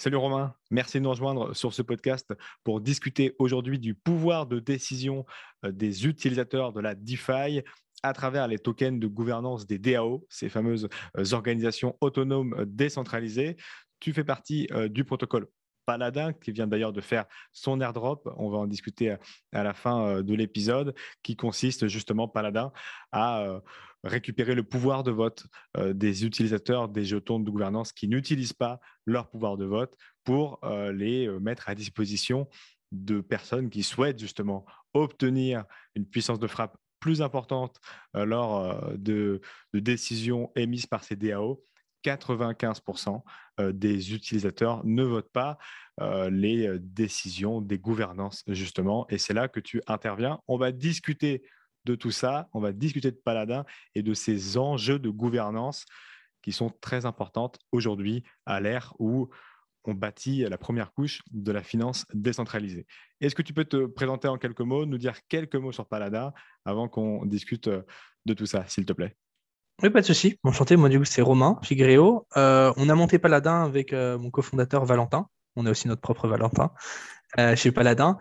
Salut Romain, merci de nous rejoindre sur ce podcast pour discuter aujourd'hui du pouvoir de décision des utilisateurs de la DeFi à travers les tokens de gouvernance des DAO, ces fameuses organisations autonomes décentralisées. Tu fais partie du protocole Paladin, qui vient d'ailleurs de faire son airdrop. On va en discuter à la fin de l'épisode, qui consiste justement, Paladin, à récupérer le pouvoir de vote des utilisateurs des jetons de gouvernance qui n'utilisent pas leur pouvoir de vote pour les mettre à disposition de personnes qui souhaitent justement obtenir une puissance de frappe plus importante lors de décisions émises par ces DAO. 95% des utilisateurs ne votent pas les décisions des gouvernances, justement. Et c'est là que tu interviens. On va discuter de tout ça, on va discuter de Paladin et de ces enjeux de gouvernance qui sont très importantes aujourd'hui à l'ère où on bâtit la première couche de la finance décentralisée. Est-ce que tu peux te présenter en quelques mots, nous dire quelques mots sur Paladin avant qu'on discute de tout ça, s'il te plaît? Oui, pas de souci. Enchanté, moi du coup c'est Romain Figréo. On a monté Paladin avec mon cofondateur Valentin. On a aussi notre propre Valentin chez Paladin,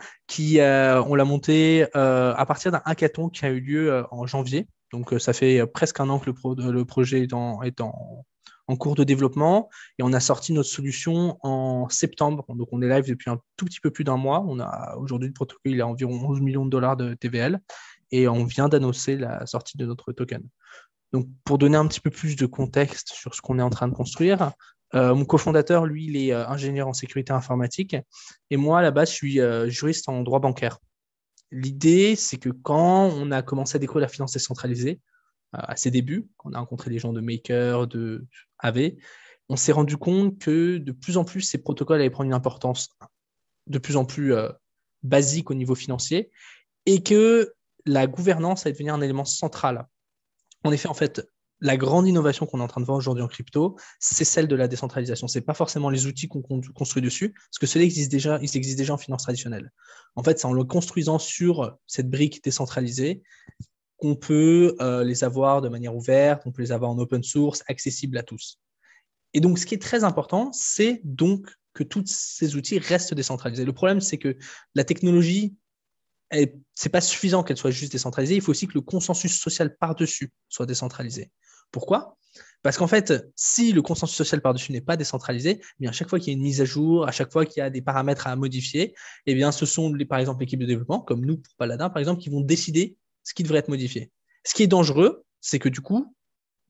on l'a monté à partir d'un hackathon qui a eu lieu en janvier. Donc ça fait presque un an que le projet est en cours de développement et on a sorti notre solution en septembre. Donc on est live depuis un tout petit peu plus d'un mois. Aujourd'hui le protocole il a environ 11 millions de dollars de TVL et on vient d'annoncer la sortie de notre token. Donc, pour donner un petit peu plus de contexte sur ce qu'on est en train de construire, mon cofondateur, lui, il est ingénieur en sécurité informatique et moi, à la base, je suis juriste en droit bancaire. L'idée, c'est que quand on a commencé à découvrir la finance décentralisée, à ses débuts, quand on a rencontré les gens de Maker, de AV, on s'est rendu compte que de plus en plus, ces protocoles allaient prendre une importance de plus en plus basique au niveau financier et que la gouvernance allait devenir un élément central. En effet, en fait, la grande innovation qu'on est en train de voir aujourd'hui en crypto, c'est celle de la décentralisation. Ce n'est pas forcément les outils qu'on construit dessus, parce que ceux-là ils existent déjà en finance traditionnelle. En fait, c'est en le construisant sur cette brique décentralisée qu'on peut les avoir de manière ouverte, on peut les avoir en open source, accessibles à tous. Et donc, ce qui est très important, c'est donc que tous ces outils restent décentralisés. Le problème, c'est que la technologie c'est pas suffisant qu'elle soit juste décentralisée, il faut aussi que le consensus social par-dessus soit décentralisé. Pourquoi? Parce qu'en fait, si le consensus social par-dessus n'est pas décentralisé, eh bien, à chaque fois qu'il y a une mise à jour, à chaque fois qu'il y a des paramètres à modifier, eh bien, ce sont par exemple l'équipe de développement, comme nous pour Paladin, par exemple, qui vont décider ce qui devrait être modifié. Ce qui est dangereux, c'est que du coup,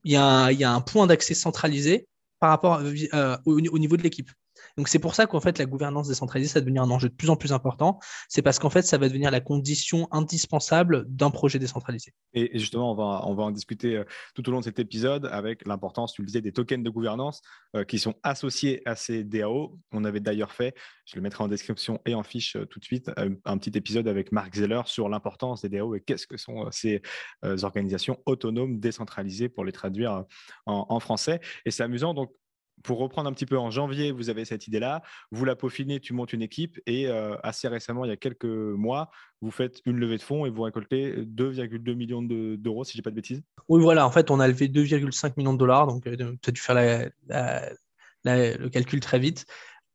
il y a un point d'accès centralisé par rapport au niveau de l'équipe. Donc, c'est pour ça qu'en fait, la gouvernance décentralisée, ça va devenir un enjeu de plus en plus important. C'est parce qu'en fait, ça va devenir la condition indispensable d'un projet décentralisé. Et justement, on va en discuter tout au long de cet épisode avec l'importance, tu le disais, des tokens de gouvernance qui sont associés à ces DAO. On avait d'ailleurs fait, je le mettrai en description et en fiche tout de suite, un petit épisode avec Marc Zeller sur l'importance des DAO et qu'est-ce que sont ces organisations autonomes décentralisées pour les traduire en français. Et c'est amusant, donc pour reprendre un petit peu, en janvier, vous avez cette idée-là, vous la peaufinez, tu montes une équipe et assez récemment, il y a quelques mois, vous faites une levée de fonds et vous récoltez 2,2 millions d'euros, si je dis pas de bêtises. Oui, voilà, en fait, on a levé 2,5 millions de dollars, donc tu as dû faire le calcul très vite.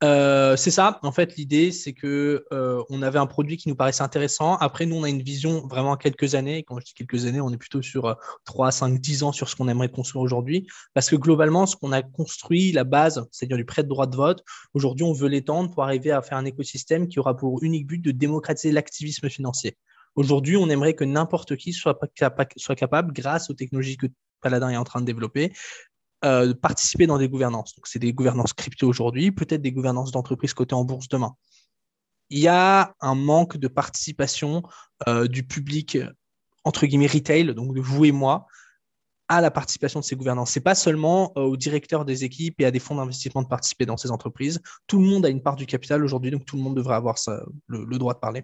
C'est ça, en fait, l'idée, c'est que on avait un produit qui nous paraissait intéressant. Après, nous, on a une vision vraiment à quelques années. Et quand je dis quelques années, on est plutôt sur 3, 5, 10 ans sur ce qu'on aimerait construire aujourd'hui. Parce que globalement, ce qu'on a construit, la base, c'est-à-dire du prêt de droit de vote, aujourd'hui, on veut l'étendre pour arriver à faire un écosystème qui aura pour unique but de démocratiser l'activisme financier. Aujourd'hui, on aimerait que n'importe qui soit capable, grâce aux technologies que Paladin est en train de développer, de participer dans des gouvernances. Donc, c'est des gouvernances crypto aujourd'hui, peut-être des gouvernances d'entreprises cotées en bourse demain. Il y a un manque de participation du public, entre guillemets, retail, donc de vous et moi, à la participation de ces gouvernances. Ce n'est pas seulement aux directeurs des équipes et à des fonds d'investissement de participer dans ces entreprises. Tout le monde a une part du capital aujourd'hui, donc tout le monde devrait avoir le droit de parler.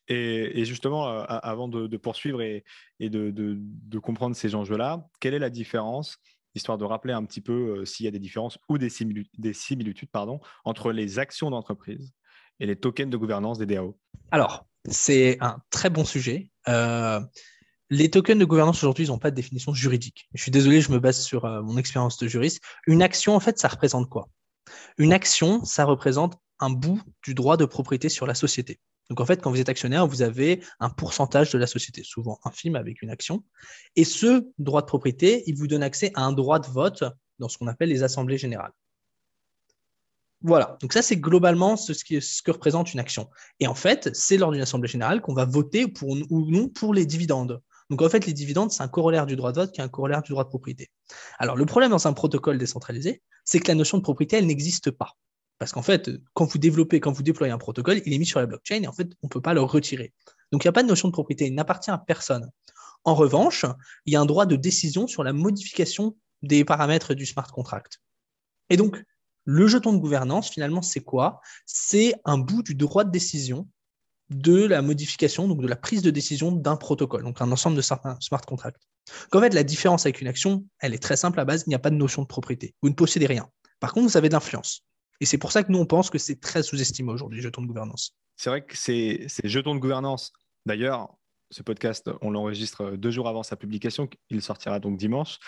Et justement, avant de poursuivre et de comprendre ces enjeux-là, quelle est la différence, histoire de rappeler un petit peu s'il y a des différences ou des similitudes pardon, entre les actions d'entreprise et les tokens de gouvernance des DAO? Alors, c'est un très bon sujet. Les tokens de gouvernance aujourd'hui, ils n'ont pas de définition juridique. Je suis désolé, je me base sur mon expérience de juriste. Une action, en fait, ça représente quoi? Une action, ça représente un bout du droit de propriété sur la société. Donc en fait, quand vous êtes actionnaire, vous avez un pourcentage de la société, souvent infime avec une action. Et ce droit de propriété, il vous donne accès à un droit de vote dans ce qu'on appelle les assemblées générales. Voilà, donc ça c'est globalement ce que représente une action. Et en fait, c'est lors d'une assemblée générale qu'on va voter pour ou non pour les dividendes. Donc en fait, les dividendes, c'est un corollaire du droit de vote qui est un corollaire du droit de propriété. Alors le problème dans un protocole décentralisé, c'est que la notion de propriété, elle n'existe pas. Parce qu'en fait, quand vous déployez un protocole, il est mis sur la blockchain et en fait, on ne peut pas le retirer. Donc il n'y a pas de notion de propriété, il n'appartient à personne. En revanche, il y a un droit de décision sur la modification des paramètres du smart contract. Et donc, le jeton de gouvernance, finalement, c'est quoi? C'est un bout du droit de décision de la modification, donc de la prise de décision d'un protocole, donc un ensemble de certains smart contracts. En fait, la différence avec une action, elle est très simple à base, il n'y a pas de notion de propriété. Vous ne possédez rien. Par contre, vous avez de l'influence. Et c'est pour ça que nous, on pense que c'est très sous-estimé aujourd'hui, jetons de gouvernance. C'est vrai que ces jetons de gouvernance, d'ailleurs, ce podcast, on l'enregistre 2 jours avant sa publication. Il sortira donc dimanche.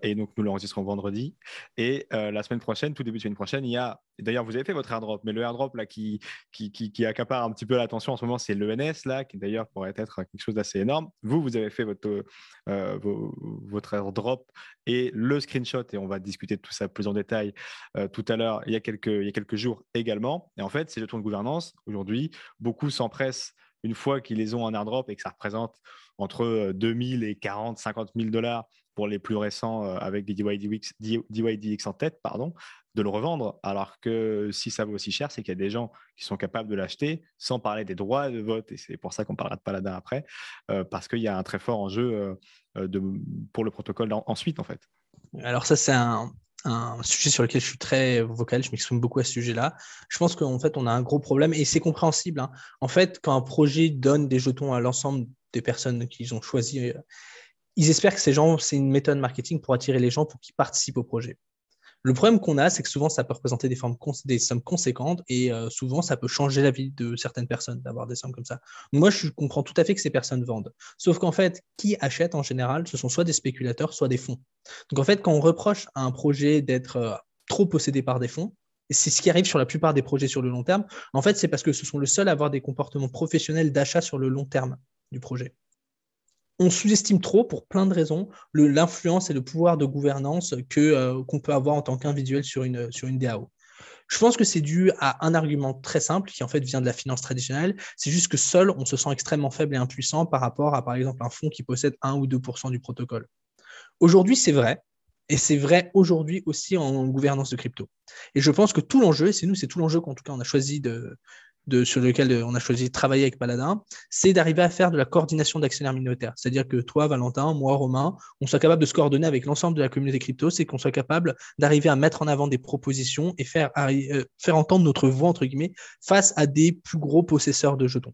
Et donc, nous l'enregistrons vendredi. Et la semaine prochaine, tout début de semaine prochaine, il y a… D'ailleurs, vous avez fait votre airdrop, mais le airdrop là, qui accapare un petit peu l'attention en ce moment, c'est l'ENS, là, qui d'ailleurs pourrait être quelque chose d'assez énorme. Vous avez fait votre airdrop et le screenshot, et on va discuter de tout ça plus en détail tout à l'heure, il y a quelques jours également. Et en fait, ces jetons de gouvernance, aujourd'hui, beaucoup s'empressent une fois qu'ils les ont en airdrop et que ça représente entre 2000 et 40, 50 000 dollars pour les plus récents avec des DYDX en tête, de le revendre. Alors que si ça vaut aussi cher, c'est qu'il y a des gens qui sont capables de l'acheter sans parler des droits de vote. Et c'est pour ça qu'on parlera de Paladin après, parce qu'il y a un très fort enjeu pour le protocole ensuite, en fait. Alors ça, c'est un sujet sur lequel je suis très vocal, je m'exprime beaucoup à ce sujet-là. Je pense qu'en fait, on a un gros problème et c'est compréhensible, hein. En fait, quand un projet donne des jetons à l'ensemble des personnes qu'ils ont choisies, ils espèrent que ces gens, c'est une méthode marketing pour attirer les gens pour qu'ils participent au projet. Le problème qu'on a, c'est que souvent, ça peut représenter des sommes conséquentes et souvent, ça peut changer la vie de certaines personnes d'avoir des sommes comme ça. Moi, je comprends tout à fait que ces personnes vendent. Sauf qu'en fait, qui achète en général, ce sont soit des spéculateurs, soit des fonds. Donc en fait, quand on reproche à un projet d'être trop possédé par des fonds, et c'est ce qui arrive sur la plupart des projets sur le long terme, en fait, c'est parce que ce sont le seul à avoir des comportements professionnels d'achat sur le long terme du projet. On sous-estime trop, pour plein de raisons, l'influence et le pouvoir de gouvernance qu'on peut avoir en tant qu'individuel sur une DAO. Je pense que c'est dû à un argument très simple qui en fait vient de la finance traditionnelle. C'est juste que seul, on se sent extrêmement faible et impuissant par rapport à, par exemple, un fonds qui possède 1 ou 2% du protocole. Aujourd'hui, c'est vrai. Et c'est vrai aujourd'hui aussi en gouvernance de crypto. Et je pense que tout l'enjeu, et c'est tout l'enjeu qu'en tout cas on a choisi sur lequel on a choisi de travailler avec Paladin, c'est d'arriver à faire de la coordination d'actionnaires minoritaires. C'est-à-dire que toi, Valentin, moi, Romain, on soit capable de se coordonner avec l'ensemble de la communauté crypto, c'est qu'on soit capable d'arriver à mettre en avant des propositions et faire entendre notre voix, entre guillemets, face à des plus gros possesseurs de jetons.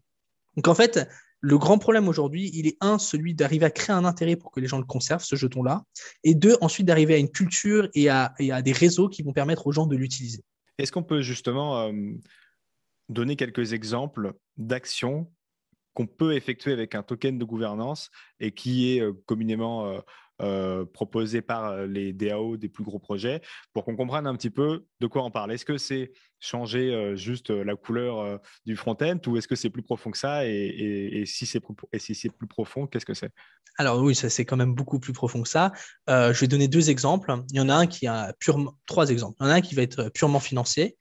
Donc en fait, le grand problème aujourd'hui, il est celui d'arriver à créer un intérêt pour que les gens le conservent, ce jeton-là, et deux, ensuite d'arriver à une culture et à des réseaux qui vont permettre aux gens de l'utiliser. Est-ce qu'on peut justement donner quelques exemples d'actions qu'on peut effectuer avec un token de gouvernance et qui est communément proposé par les DAO des plus gros projets pour qu'on comprenne un petit peu de quoi on parle. Est-ce que c'est changer juste la couleur du front-end ou est-ce que c'est plus profond que ça et si c'est plus profond, qu'est-ce que c'est? Alors oui, ça c'est quand même beaucoup plus profond que ça. Je vais donner 2 exemples. Il y en a un qui a purement 3 exemples. Il y en a un qui va être purement financier.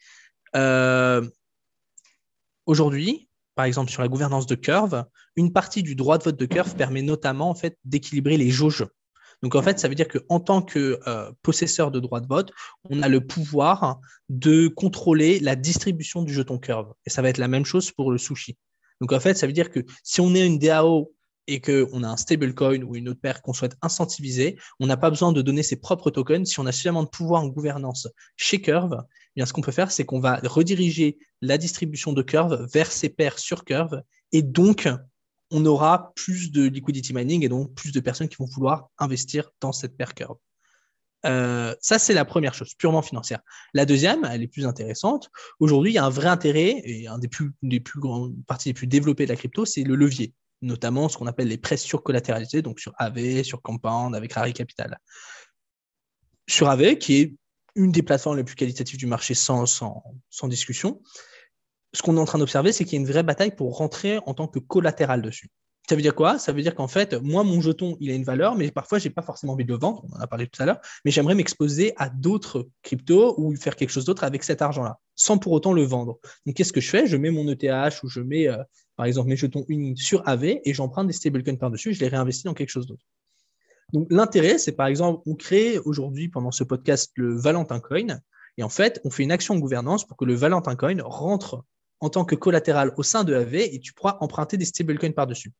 Aujourd'hui, par exemple, sur la gouvernance de Curve, une partie du droit de vote de Curve permet notamment en fait, d'équilibrer les jauges. Donc, en fait, ça veut dire qu'en tant que possesseur de droit de vote, on a le pouvoir de contrôler la distribution du jeton Curve. Et ça va être la même chose pour le sushi. Donc, en fait, ça veut dire que si on est une DAO et qu'on a un stablecoin ou une autre paire qu'on souhaite incentiviser, on n'a pas besoin de donner ses propres tokens. Si on a suffisamment de pouvoir en gouvernance chez Curve, eh bien, ce qu'on peut faire, c'est qu'on va rediriger la distribution de Curve vers ces paires sur Curve et donc on aura plus de liquidity mining et donc plus de personnes qui vont vouloir investir dans cette paire Curve. Ça, c'est la première chose, purement financière. La deuxième, elle est plus intéressante. Aujourd'hui, il y a un vrai intérêt et un des plus grandes parties les plus développées de la crypto, c'est le levier, notamment ce qu'on appelle les prêts surcollatéralisés, donc sur AV, sur Compound, avec Rari Capital. Sur AV, qui est une des plateformes les plus qualitatives du marché sans discussion. Ce qu'on est en train d'observer, c'est qu'il y a une vraie bataille pour rentrer en tant que collatéral dessus. Ça veut dire quoi? Ça veut dire qu'en fait, moi, mon jeton, il a une valeur, mais parfois, je n'ai pas forcément envie de le vendre, on en a parlé tout à l'heure, mais j'aimerais m'exposer à d'autres cryptos ou faire quelque chose d'autre avec cet argent-là, sans pour autant le vendre. Donc, qu'est-ce que je fais? Je mets mon ETH ou je mets, par exemple, mes jetons unis sur AV et j'emprunte des stablecoins par-dessus et je les réinvestis dans quelque chose d'autre. Donc, l'intérêt, c'est par exemple, on crée aujourd'hui, pendant ce podcast, le Valentin Coin. Et en fait, on fait une action de gouvernance pour que le Valentin Coin rentre en tant que collatéral au sein de AV et tu pourras emprunter des stablecoins par-dessus.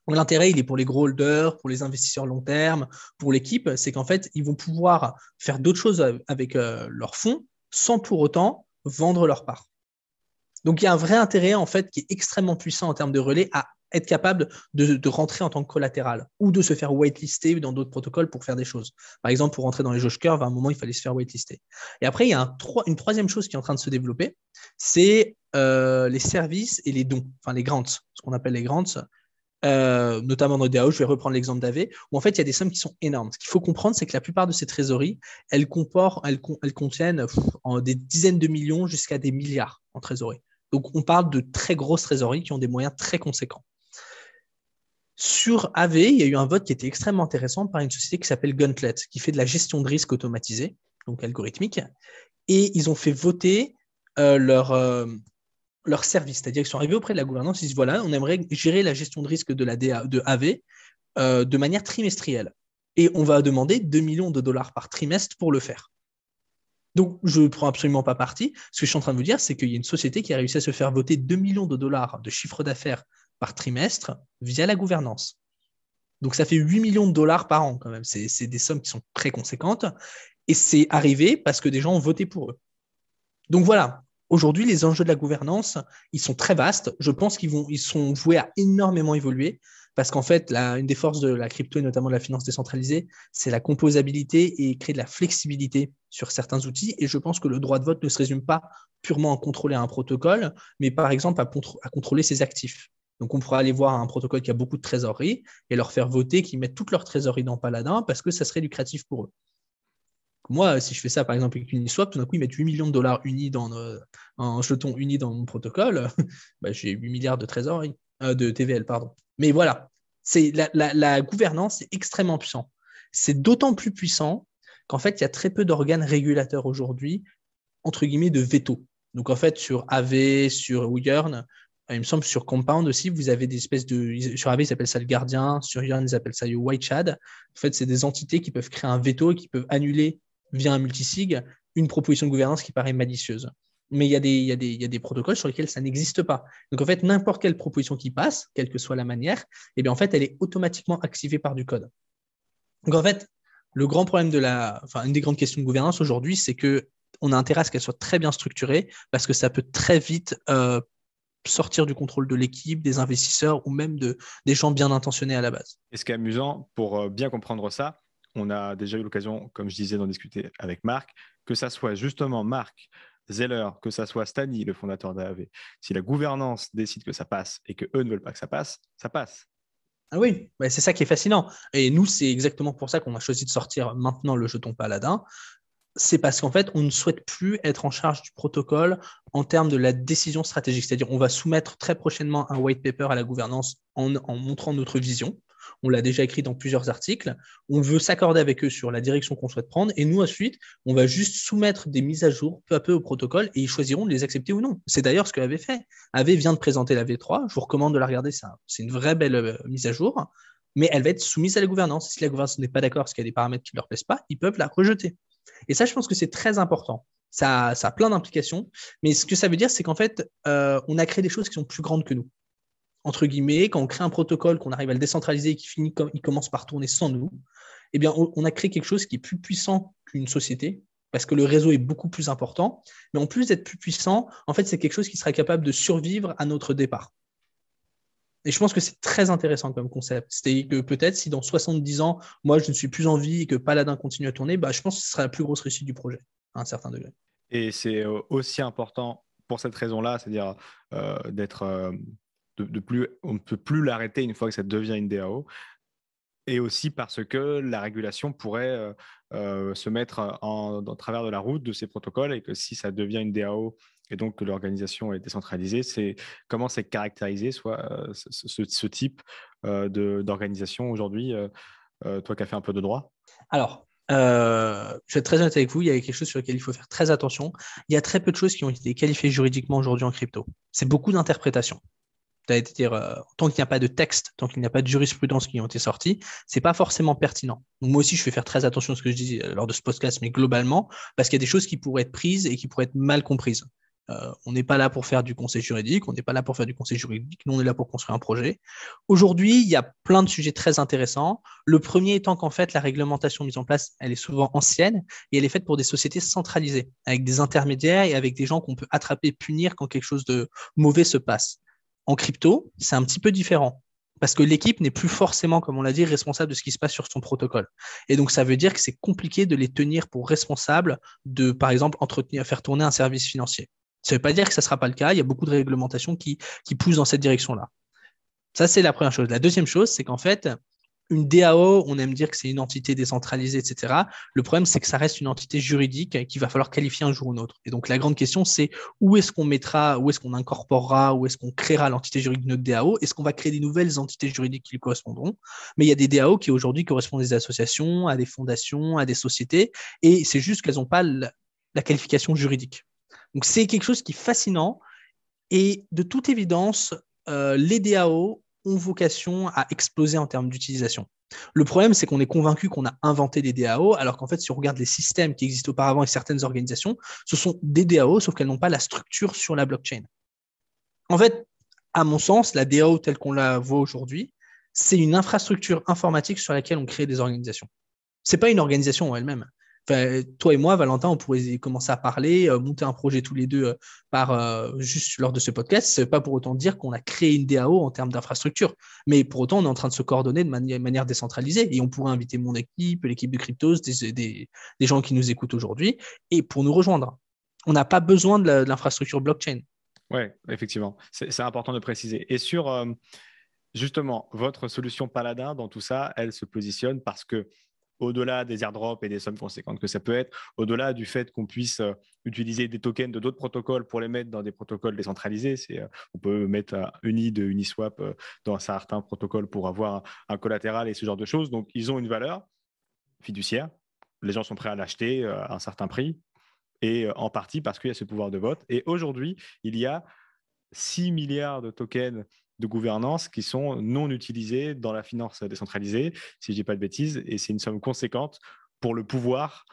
Donc, l'intérêt, il est pour les gros holders, pour les investisseurs long terme, pour l'équipe, c'est qu'en fait, ils vont pouvoir faire d'autres choses avec leurs fonds sans pour autant vendre leur part. Donc, il y a un vrai intérêt, en fait, qui est extrêmement puissant en termes de relais à être capable de rentrer en tant que collatéral ou de se faire whitelister dans d'autres protocoles pour faire des choses. Par exemple, pour rentrer dans les jauges curves, à un moment, il fallait se faire whitelister. Et après, il y a une troisième chose qui est en train de se développer, c'est les services et les dons, enfin les grants, ce qu'on appelle les grants, notamment dans DAO. Je vais reprendre l'exemple d'AV, où en fait, il y a des sommes qui sont énormes. Ce qu'il faut comprendre, c'est que la plupart de ces trésoreries, elles contiennent des dizaines de millions jusqu'à des milliards en trésorerie. Donc, on parle de très grosses trésoreries qui ont des moyens très conséquents. Sur AV, il y a eu un vote qui était extrêmement intéressant par une société qui s'appelle Gauntlet, qui fait de la gestion de risque automatisée, donc algorithmique, et ils ont fait voter leur service, c'est-à-dire qu'ils sont arrivés auprès de la gouvernance, ils disent voilà, on aimerait gérer la gestion de risque de AV de manière trimestrielle, et on va demander 2 millions de dollars par trimestre pour le faire. Donc, je ne prends absolument pas parti. Ce que je suis en train de vous dire, c'est qu'il y a une société qui a réussi à se faire voter 2 millions de dollars de chiffre d'affaires par trimestre via la gouvernance. Donc, ça fait 8 millions de dollars par an quand même. C'est des sommes qui sont très conséquentes. Et c'est arrivé parce que des gens ont voté pour eux. Donc, voilà. Aujourd'hui, les enjeux de la gouvernance, ils sont très vastes. Je pense ils sont voués à énormément évoluer parce qu'en fait, une des forces de la crypto et notamment de la finance décentralisée, c'est la composabilité et créer de la flexibilité sur certains outils. Et je pense que le droit de vote ne se résume pas purement à contrôler un protocole, mais par exemple à contrôler ses actifs. Donc, on pourra aller voir un protocole qui a beaucoup de trésorerie et leur faire voter qu'ils mettent toute leur trésorerie dans Paladin parce que ça serait lucratif pour eux. Moi, si je fais ça, par exemple, avec Uniswap, tout d'un coup, ils mettent 8 millions de dollars unis en jetons unis dans mon protocole, bah, j'ai 8 milliards de trésorerie, de TVL, pardon. Mais voilà, la gouvernance est extrêmement puissant. C'est d'autant plus puissant qu'en fait, il y a très peu d'organes régulateurs aujourd'hui, entre guillemets, de veto. Donc, en fait, sur AV, sur Yearn, il me semble sur Compound aussi, vous avez des espèces de. Sur AV, ils appellent ça le gardien, sur Yearn, ils appellent ça le White Shad. En fait, c'est des entités qui peuvent créer un veto et qui peuvent annuler via un multisig une proposition de gouvernance qui paraît malicieuse. Mais il y a des protocoles sur lesquels ça n'existe pas. Donc, en fait, n'importe quelle proposition qui passe, quelle que soit la manière, eh bien, en fait, elle est automatiquement activée par du code. Donc, en fait, le grand problème une des grandes questions de gouvernance aujourd'hui, c'est qu'on a intérêt à ce qu'elle soit très bien structurée parce que ça peut très vite sortir du contrôle de l'équipe, des investisseurs ou même des gens bien intentionnés à la base. Et ce qui est amusant, pour bien comprendre ça, on a déjà eu l'occasion, comme je disais, d'en discuter avec Marc, que ça soit justement Marc Zeller, que ça soit Stani, le fondateur d'AAV. Si la gouvernance décide que ça passe et qu'eux ne veulent pas que ça passe, ça passe. Ah oui, bah c'est ça qui est fascinant. Et nous, c'est exactement pour ça qu'on a choisi de sortir maintenant le jeton Paladin. C'est parce qu'en fait, on ne souhaite plus être en charge du protocole en termes de la décision stratégique. C'est-à-dire, on va soumettre très prochainement un white paper à la gouvernance en montrant notre vision. On l'a déjà écrit dans plusieurs articles. On veut s'accorder avec eux sur la direction qu'on souhaite prendre. Et nous, ensuite, on va juste soumettre des mises à jour peu à peu au protocole et ils choisiront de les accepter ou non. C'est d'ailleurs ce que AV fait. AV vient de présenter la V3. Je vous recommande de la regarder. C'est une vraie belle mise à jour. Mais elle va être soumise à la gouvernance. Si la gouvernance n'est pas d'accord parce qu'il y a des paramètres qui ne leur plaisent pas, ils peuvent la rejeter. Et ça, je pense que c'est très important. Ça a plein d'implications. Mais ce que ça veut dire, c'est qu'en fait, on a créé des choses qui sont plus grandes que nous. Entre guillemets, quand on crée un protocole, qu'on arrive à le décentraliser et il commence par tourner sans nous, eh bien, on a créé quelque chose qui est plus puissant qu'une société parce que le réseau est beaucoup plus important. Mais en plus d'être plus puissant, en fait, c'est quelque chose qui sera capable de survivre à notre départ. Et je pense que c'est très intéressant comme concept. C'est que peut-être si dans 70 ans, moi, je ne suis plus en vie et que Paladin continue à tourner, bah, je pense que ce sera la plus grosse réussite du projet, à un certain degré. Et c'est aussi important pour cette raison-là, c'est-à-dire d'être on ne peut plus l'arrêter une fois que ça devient une DAO. Et aussi parce que la régulation pourrait se mettre en travers de la route de ces protocoles et que si ça devient une DAO et donc que l'organisation est décentralisée, comment c'est caractérisé ce type d'organisation aujourd'hui, toi qui as fait un peu de droit? Alors, je vais être très honnête avec vous, il y a quelque chose sur lequel il faut faire très attention. Il y a très peu de choses qui ont été qualifiées juridiquement aujourd'hui en crypto. C'est beaucoup d'interprétations. C'est-à-dire, tant qu'il n'y a pas de texte, tant qu'il n'y a pas de jurisprudence qui ont été sortis, c'est pas forcément pertinent. Donc, moi aussi, je vais faire très attention à ce que je dis lors de ce podcast, mais globalement, parce qu'il y a des choses qui pourraient être prises et qui pourraient être mal comprises. On n'est pas là pour faire du conseil juridique, on n'est pas là pour faire du conseil juridique, nous on est là pour construire un projet. Aujourd'hui, il y a plein de sujets très intéressants. Le premier étant qu'en fait, la réglementation mise en place, elle est souvent ancienne et elle est faite pour des sociétés centralisées, avec des intermédiaires et avec des gens qu'on peut attraper, punir quand quelque chose de mauvais se passe. En crypto, c'est un petit peu différent. Parce que l'équipe n'est plus forcément, comme on l'a dit, responsable de ce qui se passe sur son protocole. Et donc, ça veut dire que c'est compliqué de les tenir pour responsables de, par exemple, faire tourner un service financier. Ça ne veut pas dire que ça ne sera pas le cas. Il y a beaucoup de réglementations qui poussent dans cette direction-là. Ça, c'est la première chose. La deuxième chose, c'est qu'en fait, une DAO, on aime dire que c'est une entité décentralisée, etc. Le problème, c'est que ça reste une entité juridique qu'il va falloir qualifier un jour ou un autre. Et donc, la grande question, c'est où est-ce qu'on mettra, où est-ce qu'on incorporera, où est-ce qu'on créera l'entité juridique de notre DAO? Est-ce qu'on va créer des nouvelles entités juridiques qui lui correspondront? Mais il y a des DAO qui aujourd'hui correspondent à des associations, à des fondations, à des sociétés, et c'est juste qu'elles n'ont pas la qualification juridique. Donc, c'est quelque chose qui est fascinant. Et de toute évidence, les DAO ont vocation à exploser en termes d'utilisation. Le problème, c'est qu'on est convaincu qu'on a inventé des DAO, alors qu'en fait, si on regarde les systèmes qui existent auparavant et certaines organisations, ce sont des DAO, sauf qu'elles n'ont pas la structure sur la blockchain. En fait, à mon sens, la DAO telle qu'on la voit aujourd'hui, c'est une infrastructure informatique sur laquelle on crée des organisations. Ce n'est pas une organisation en elle-même. Enfin, toi et moi, Valentin, on pourrait commencer à parler, monter un projet tous les deux juste lors de ce podcast. Ce n'est pas pour autant dire qu'on a créé une DAO en termes d'infrastructure. Mais pour autant, on est en train de se coordonner de manière décentralisée. Et on pourrait inviter mon équipe, l'équipe de Cryptos, des gens qui nous écoutent aujourd'hui, et pour nous rejoindre. On n'a pas besoin de l'infrastructure blockchain. Oui, effectivement. C'est important de préciser. Et sur justement votre solution Paladin dans tout ça, elle se positionne parce que au-delà des airdrops et des sommes conséquentes que ça peut être, au-delà du fait qu'on puisse utiliser des tokens de d'autres protocoles pour les mettre dans des protocoles décentralisés, on peut mettre Uni de Uniswap dans certains protocoles pour avoir un collatéral et ce genre de choses. Donc, ils ont une valeur fiduciaire. Les gens sont prêts à l'acheter à un certain prix et en partie parce qu'il y a ce pouvoir de vote. Et aujourd'hui, il y a 6 milliards de tokens de gouvernance qui sont non utilisés dans la finance décentralisée, si je ne dis pas de bêtises, et c'est une somme conséquente pour le pouvoir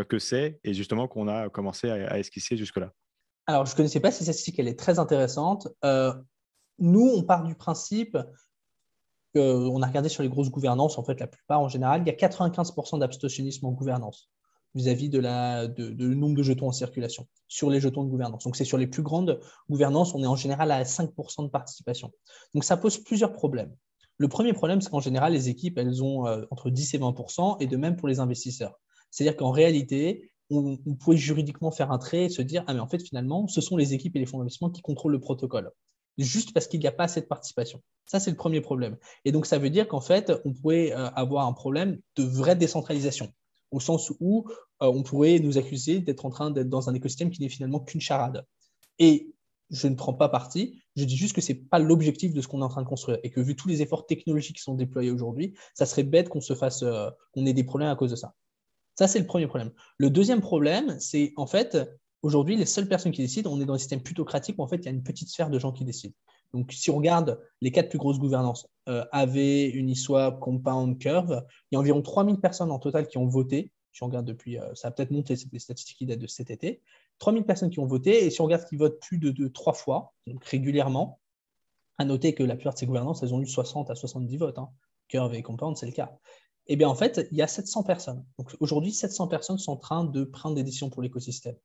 que c'est, et justement qu'on a commencé à esquisser jusque-là. Alors, je ne connaissais pas cette statistique, elle est très intéressante. Nous, on part du principe on a regardé sur les grosses gouvernances, en fait, la plupart en général, il y a 95% d'abstentionnisme en gouvernance vis-à-vis de nombre de jetons en circulation sur les jetons de gouvernance. Donc, c'est sur les plus grandes gouvernances, on est en général à 5% de participation. Donc, ça pose plusieurs problèmes. Le premier problème, c'est qu'en général, les équipes, elles ont entre 10 et 20%, et de même pour les investisseurs. C'est-à-dire qu'en réalité, on pourrait juridiquement faire un trait et se dire « Ah, mais en fait, finalement, ce sont les équipes et les fonds d'investissement qui contrôlent le protocole. » Juste parce qu'il n'y a pas assez de participation. Ça, c'est le premier problème. Et donc, ça veut dire qu'en fait, on pourrait avoir un problème de vraie décentralisation, au sens où on pourrait nous accuser d'être en train d'être dans un écosystème qui n'est finalement qu'une charade. Et je ne prends pas parti, je dis juste que ce n'est pas l'objectif de ce qu'on est en train de construire et que vu tous les efforts technologiques qui sont déployés aujourd'hui, ça serait bête qu'on ait des problèmes à cause de ça. Ça, c'est le premier problème. Le deuxième problème, c'est en fait, aujourd'hui, les seules personnes qui décident, on est dans un système plutocratique où en fait, il y a une petite sphère de gens qui décident. Donc, si on regarde les 4 plus grosses gouvernances, AV, Uniswap, Compound, Curve, il y a environ 3000 personnes en total qui ont voté. Si on regarde depuis, ça a peut-être monté, c'est des statistiques qui datent de cet été. 3000 personnes qui ont voté, et si on regarde qui votent plus de 3 fois, donc régulièrement, à noter que la plupart de ces gouvernances, elles ont eu 60 à 70 votes. Curve et Compound, c'est le cas. Eh bien, en fait, il y a 700 personnes. Donc, aujourd'hui, 700 personnes sont en train de prendre des décisions pour l'écosystème.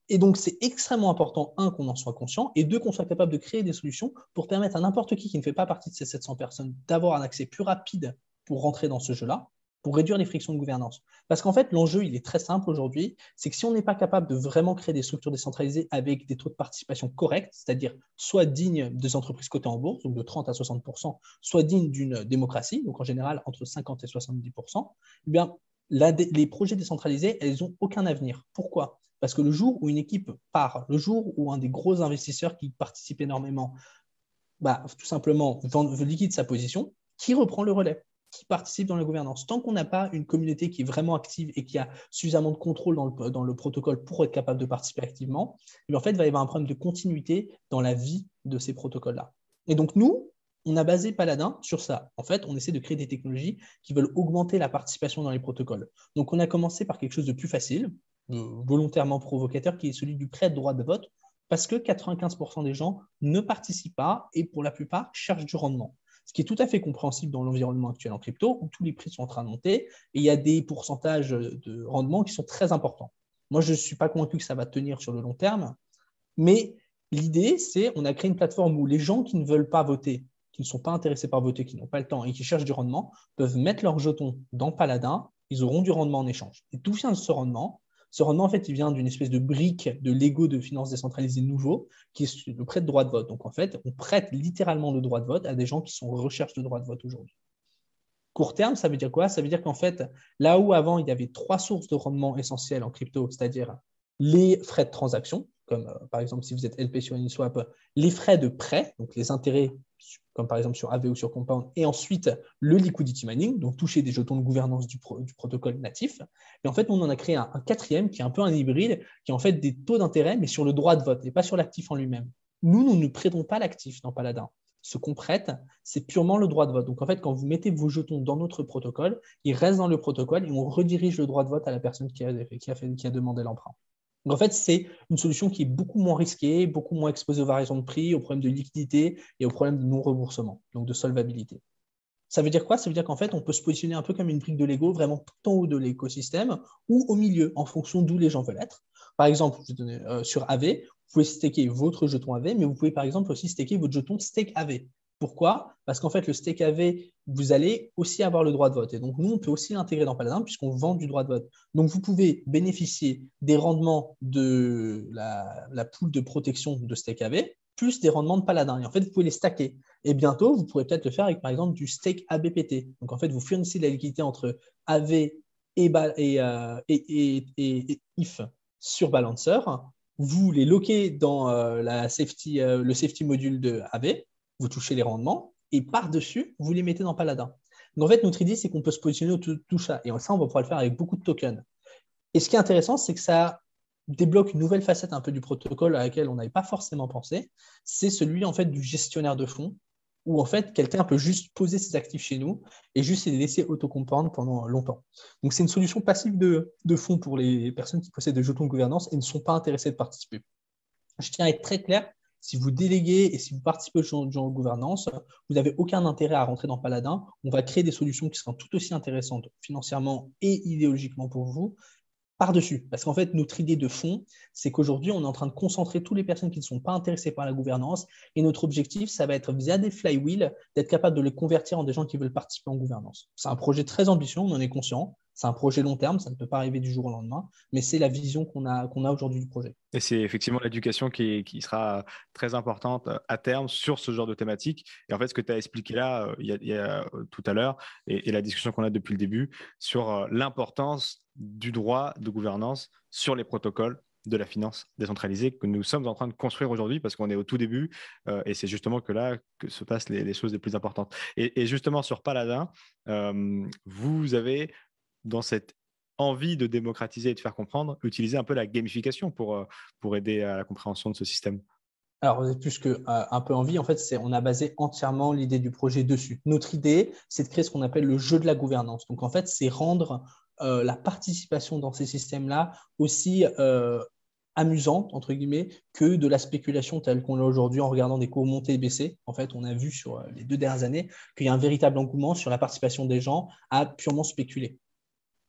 Et donc, c'est extrêmement important, un, qu'on en soit conscient, et deux, qu'on soit capable de créer des solutions pour permettre à n'importe qui ne fait pas partie de ces 700 personnes d'avoir un accès plus rapide pour rentrer dans ce jeu-là, pour réduire les frictions de gouvernance. Parce qu'en fait, l'enjeu, il est très simple aujourd'hui, c'est que si on n'est pas capable de vraiment créer des structures décentralisées avec des taux de participation corrects, c'est-à-dire soit dignes des entreprises cotées en bourse, donc de 30 à 60%, soit dignes d'une démocratie, donc en général entre 50 et 70%, eh bien, les projets décentralisés, elles n'ont aucun avenir. Pourquoi? Parce que le jour où une équipe part, le jour où un des gros investisseurs qui participent énormément, tout simplement liquide sa position, qui reprend le relais? Qui participe dans la gouvernance? Tant qu'on n'a pas une communauté qui est vraiment active et qui a suffisamment de contrôle dans le protocole pour être capable de participer activement, en fait, il va y avoir un problème de continuité dans la vie de ces protocoles-là. Et donc, nous, on a basé Paladin sur ça. En fait, on essaie de créer des technologies qui veulent augmenter la participation dans les protocoles. Donc, on a commencé par quelque chose de plus facile, volontairement provocateur, qui est celui du prêt de droit de vote, parce que 95% des gens ne participent pas et pour la plupart cherchent du rendement. Ce qui est tout à fait compréhensible dans l'environnement actuel en crypto, où tous les prix sont en train de monter et il y a des pourcentages de rendement qui sont très importants. Moi, je ne suis pas convaincu que ça va tenir sur le long terme, mais l'idée, c'est on a créé une plateforme où les gens qui ne veulent pas voter, qui ne sont pas intéressés par voter, qui n'ont pas le temps et qui cherchent du rendement, peuvent mettre leurs jetons dans Paladin, ils auront du rendement en échange. Et d'où vient ce rendement? Ce rendement, en fait, il vient d'une espèce de brique de Lego de finances décentralisées nouveau, qui est le prêt de droit de vote. Donc, en fait, on prête littéralement le droit de vote à des gens qui sont en recherche de droit de vote aujourd'hui. Court terme, ça veut dire quoi? Ça veut dire qu'en fait, là où avant, il y avait 3 sources de rendement essentielles en crypto, c'est-à-dire les frais de transaction, comme par exemple si vous êtes LP sur Uniswap, les frais de prêt, donc les intérêts, comme par exemple sur AV ou sur Compound, et ensuite le liquidity mining, donc toucher des jetons de gouvernance du protocole natif. Et en fait, on en a créé un quatrième qui est un peu un hybride, qui est en fait des taux d'intérêt, mais sur le droit de vote et pas sur l'actif en lui-même. Nous ne prêtons pas l'actif dans Paladin. Ce qu'on prête, c'est purement le droit de vote. Donc, en fait, quand vous mettez vos jetons dans notre protocole, ils restent dans le protocole et on redirige le droit de vote à la personne qui a demandé l'emprunt. Donc, en fait, c'est une solution qui est beaucoup moins risquée, beaucoup moins exposée aux variations de prix, aux problèmes de liquidité et aux problèmes de non-remboursement, donc de solvabilité. Ça veut dire quoi? Ça veut dire qu'en fait, on peut se positionner un peu comme une brique de Lego, vraiment tout en haut de l'écosystème ou au milieu, en fonction d'où les gens veulent être. Par exemple, je vais donner, sur AV, vous pouvez staker votre jeton AV, mais vous pouvez par exemple aussi staker votre jeton stake AV. Pourquoi? Parce qu'en fait, le stake AV, vous allez aussi avoir le droit de vote. Et donc, nous, on peut aussi l'intégrer dans Paladin puisqu'on vend du droit de vote. Donc, vous pouvez bénéficier des rendements de la pool de protection de stake AV, plus des rendements de Paladin. Et en fait, vous pouvez les stacker. Et bientôt, vous pourrez peut-être le faire avec, par exemple, du stake ABPT. Donc, en fait, vous fournissez de la liquidité entre AV et IF sur Balancer. Vous les loquez dans le safety module de AV. Vous touchez les rendements. Et par-dessus, vous les mettez dans Paladin. Donc, en fait, notre idée, c'est qu'on peut se positionner au tout ça. Et ça, on va pouvoir le faire avec beaucoup de tokens. Et ce qui est intéressant, c'est que ça débloque une nouvelle facette un peu du protocole à laquelle on n'avait pas forcément pensé. C'est celui en fait du gestionnaire de fonds, où en fait quelqu'un peut juste poser ses actifs chez nous et juste les laisser autocompendre pendant longtemps. Donc c'est une solution passive de fonds pour les personnes qui possèdent des jetons de gouvernance et ne sont pas intéressées de participer. Je tiens à être très clair, si vous déléguez et si vous participez au genre de gouvernance, vous n'avez aucun intérêt à rentrer dans Paladin. On va créer des solutions qui seront tout aussi intéressantes financièrement et idéologiquement pour vous, par-dessus. Parce qu'en fait, notre idée de fond, c'est qu'aujourd'hui, on est en train de concentrer toutes les personnes qui ne sont pas intéressées par la gouvernance. Et notre objectif, ça va être, via des flywheels, d'être capable de les convertir en des gens qui veulent participer en gouvernance. C'est un projet très ambitieux, on en est conscient. C'est un projet long terme, ça ne peut pas arriver du jour au lendemain, mais c'est la vision qu'on a aujourd'hui du projet. Et c'est effectivement l'éducation qui sera très importante à terme sur ce genre de thématique. Et en fait, ce que tu as expliqué là, tout à l'heure, et la discussion qu'on a depuis le début, sur l'importance du droit de gouvernance sur les protocoles de la finance décentralisée que nous sommes en train de construire aujourd'hui parce qu'on est au tout début et c'est justement que là que se passent les choses les plus importantes. Et justement, sur Paladin, vous avez dans cette envie de démocratiser et de faire comprendre, utiliser un peu la gamification pour aider à la compréhension de ce système. Alors, plus qu'un peu envie, en fait, on a basé entièrement l'idée du projet dessus. Notre idée, c'est de créer ce qu'on appelle le jeu de la gouvernance. Donc, en fait, c'est rendre la participation dans ces systèmes-là aussi amusante, entre guillemets, que de la spéculation telle qu'on l'a aujourd'hui en regardant des cours monter et baisser. En fait, on a vu sur les 2 dernières années qu'il y a un véritable engouement sur la participation des gens à purement spéculer.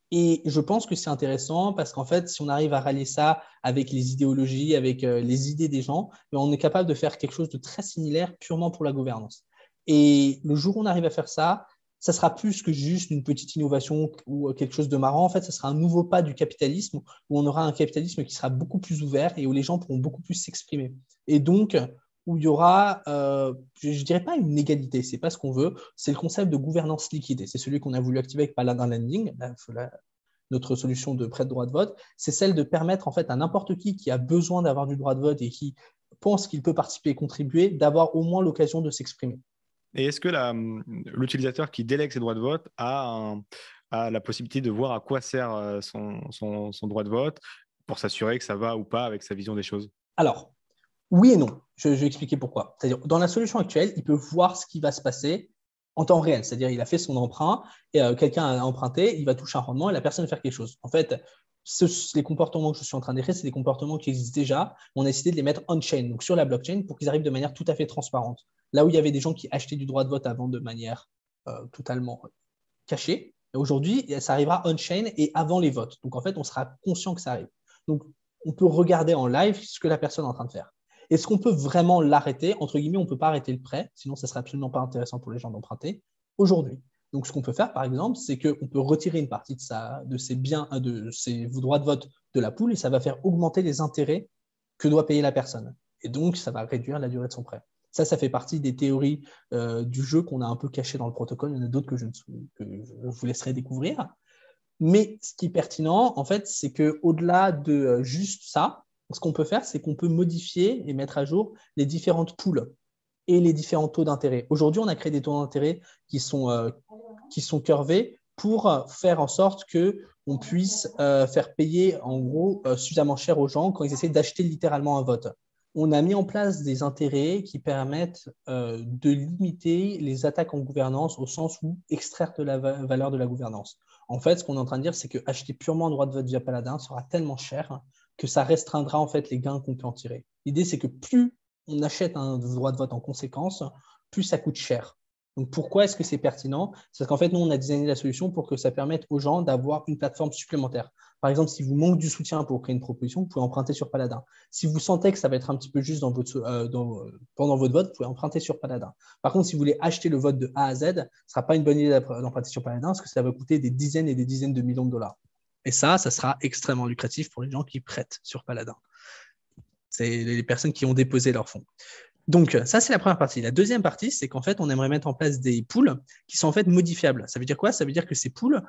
Et je pense que c'est intéressant parce qu'en fait, si on arrive à rallier ça avec les idéologies, avec les idées des gens, on est capable de faire quelque chose de très similaire purement pour la gouvernance. Et le jour où on arrive à faire ça, ça sera plus que juste une petite innovation ou quelque chose de marrant. En fait, ça sera un nouveau pas du capitalisme où on aura un capitalisme qui sera beaucoup plus ouvert et où les gens pourront beaucoup plus s'exprimer. Et donc, où il y aura, je ne dirais pas une égalité, ce n'est pas ce qu'on veut, c'est le concept de gouvernance liquide. Et c'est celui qu'on a voulu activer avec Paladin Landing, notre solution de prêt de droit de vote, c'est celle de permettre en fait à n'importe qui a besoin d'avoir du droit de vote et qui pense qu'il peut participer et contribuer, d'avoir au moins l'occasion de s'exprimer. Et est-ce que l'utilisateur qui délègue ses droits de vote a la possibilité de voir à quoi sert son droit de vote pour s'assurer que ça va ou pas avec sa vision des choses? Alors, oui et non. Je vais expliquer pourquoi. C'est-à-dire, dans la solution actuelle, il peut voir ce qui va se passer en temps réel. C'est-à-dire, il a fait son emprunt et quelqu'un a emprunté, il va toucher un rendement et la personne va faire quelque chose. En fait, les comportements que je suis en train d'écrire, c'est des comportements qui existent déjà. On a décidé de les mettre on-chain, donc sur la blockchain, pour qu'ils arrivent de manière tout à fait transparente. Là où il y avait des gens qui achetaient du droit de vote avant de manière totalement cachée, aujourd'hui, ça arrivera on-chain et avant les votes. Donc, en fait, on sera conscient que ça arrive. Donc, on peut regarder en live ce que la personne est en train de faire. Est-ce qu'on peut vraiment l'arrêter? Entre guillemets, on ne peut pas arrêter le prêt, sinon ça ne serait absolument pas intéressant pour les gens d'emprunter aujourd'hui. Donc, ce qu'on peut faire, par exemple, c'est qu'on peut retirer une partie de ses biens, de ses droits de vote de la pool et ça va faire augmenter les intérêts que doit payer la personne. Et donc, ça va réduire la durée de son prêt. Ça fait partie des théories du jeu qu'on a un peu cachées dans le protocole. Il y en a d'autres que je vous laisserai découvrir. Mais ce qui est pertinent, en fait, c'est qu'au-delà de juste ça, ce qu'on peut faire, c'est qu'on peut modifier et mettre à jour les différentes poules et les différents taux d'intérêt. Aujourd'hui, on a créé des taux d'intérêt qui sont curvés pour faire en sorte qu'on puisse faire payer en gros suffisamment cher aux gens quand ils essaient d'acheter littéralement un vote. On a mis en place des intérêts qui permettent de limiter les attaques en gouvernance au sens où extraire de la valeur de la gouvernance. En fait, ce qu'on est en train de dire, c'est qu'acheter purement un droit de vote via Paladin sera tellement cher que ça restreindra en fait les gains qu'on peut en tirer. L'idée, c'est que plus on achète un droit de vote en conséquence, plus ça coûte cher. Donc, pourquoi est-ce que c'est pertinent? C'est parce qu'en fait, nous, on a designé la solution pour que ça permette aux gens d'avoir une plateforme supplémentaire. Par exemple, si vous manquez du soutien pour créer une proposition, vous pouvez emprunter sur Paladin. Si vous sentez que ça va être un petit peu juste pendant votre vote, vous pouvez emprunter sur Paladin. Par contre, si vous voulez acheter le vote de A à Z, ce ne sera pas une bonne idée d'emprunter sur Paladin parce que ça va coûter des dizaines et des dizaines de millions de dollars. Et ça sera extrêmement lucratif pour les gens qui prêtent sur Paladin. C'est les personnes qui ont déposé leurs fonds. Donc, ça, c'est la première partie. La deuxième partie, c'est qu'en fait, on aimerait mettre en place des pools qui sont en fait modifiables. Ça veut dire quoi? Ça veut dire que ces pools,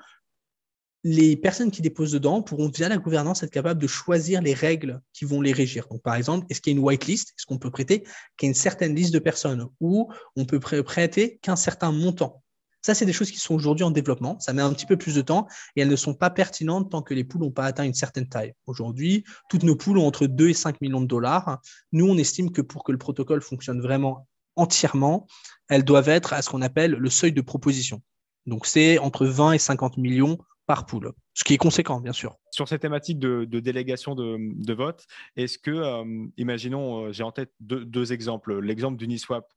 les personnes qui déposent dedans pourront, via la gouvernance, être capables de choisir les règles qui vont les régir. Donc, par exemple, est-ce qu'il y a une whitelist? Est-ce qu'on peut prêter qu'il y ait une certaine liste de personnes ou on peut prêter qu'un certain montant? Ça, c'est des choses qui sont aujourd'hui en développement. Ça met un petit peu plus de temps et elles ne sont pas pertinentes tant que les poules n'ont pas atteint une certaine taille. Aujourd'hui, toutes nos poules ont entre 2 et 5 millions de dollars. Nous, on estime que pour que le protocole fonctionne vraiment entièrement, elles doivent être à ce qu'on appelle le seuil de proposition. Donc, c'est entre 20 et 50 millions par poule, ce qui est conséquent, bien sûr. Sur cette thématique de délégation de vote, est-ce que, imaginons, j'ai en tête deux exemples. L'exemple d'Uniswap,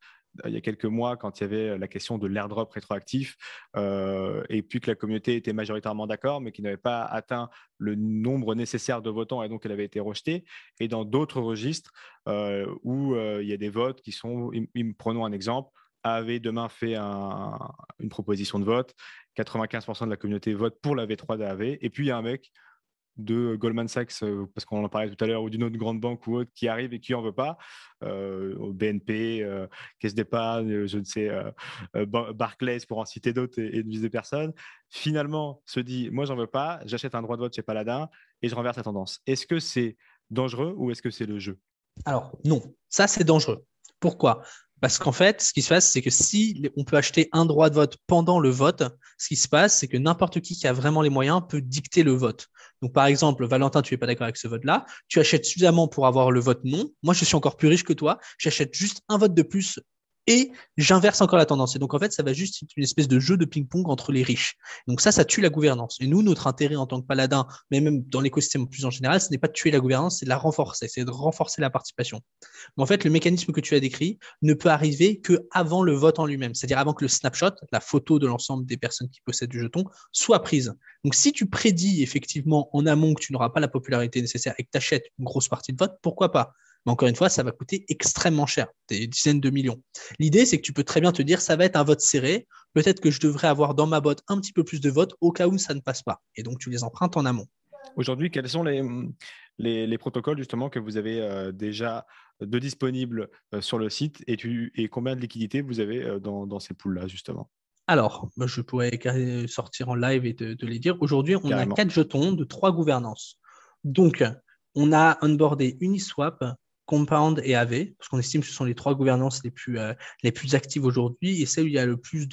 il y a quelques mois, quand il y avait la question de l'airdrop rétroactif, et puis que la communauté était majoritairement d'accord, mais qui n'avait pas atteint le nombre nécessaire de votants et donc elle avait été rejetée. Et dans d'autres registres où il y a des votes qui sont, prenons un exemple, avait demain fait une proposition de vote, 95% de la communauté vote pour la V3 d'AAV, et puis il y a un mec de Goldman Sachs, parce qu'on en parlait tout à l'heure, ou d'une autre grande banque ou autre, qui arrive et qui n'en veut pas, au BNP, Caisse d'épargne, je ne sais, Barclays, pour en citer d'autres, et de viser personne, finalement se dit, moi j'en veux pas, j'achète un droit de vote chez Paladin et je renverse la tendance. Est-ce que c'est dangereux ou est-ce que c'est le jeu? Alors, non, ça c'est dangereux. Pourquoi? Parce qu'en fait, ce qui se passe, c'est que si on peut acheter un droit de vote pendant le vote, ce qui se passe, c'est que n'importe qui a vraiment les moyens peut dicter le vote. Donc, par exemple, Valentin, tu n'es pas d'accord avec ce vote-là, tu achètes suffisamment pour avoir le vote non. Moi, je suis encore plus riche que toi, j'achète juste un vote de plus et j'inverse encore la tendance. Et donc, en fait, ça va juste être une espèce de jeu de ping-pong entre les riches. Donc ça tue la gouvernance. Et nous, notre intérêt en tant que paladin, mais même dans l'écosystème plus en général, ce n'est pas de tuer la gouvernance, c'est de la renforcer, c'est de renforcer la participation. Mais en fait, le mécanisme que tu as décrit ne peut arriver qu'avant le vote en lui-même, c'est-à-dire avant que le snapshot, la photo de l'ensemble des personnes qui possèdent du jeton, soit prise. Donc, si tu prédis effectivement en amont que tu n'auras pas la popularité nécessaire et que tu achètes une grosse partie de vote, pourquoi pas? Mais encore une fois, ça va coûter extrêmement cher, des dizaines de millions. L'idée, c'est que tu peux très bien te dire, ça va être un vote serré, peut-être que je devrais avoir dans ma botte un petit peu plus de votes au cas où ça ne passe pas. Et donc, tu les empruntes en amont. Aujourd'hui, quels sont les protocoles justement que vous avez déjà de disponibles sur le site et combien de liquidités vous avez dans ces pools-là justement? Alors, moi, je pourrais sortir en live et te les dire. Aujourd'hui, on a Carrément. 4 jetons de 3 gouvernances. Donc, on a onboardé Uniswap, Compound et Aave, parce qu'on estime que ce sont les 3 gouvernances les plus actives aujourd'hui et celles où il y a le plus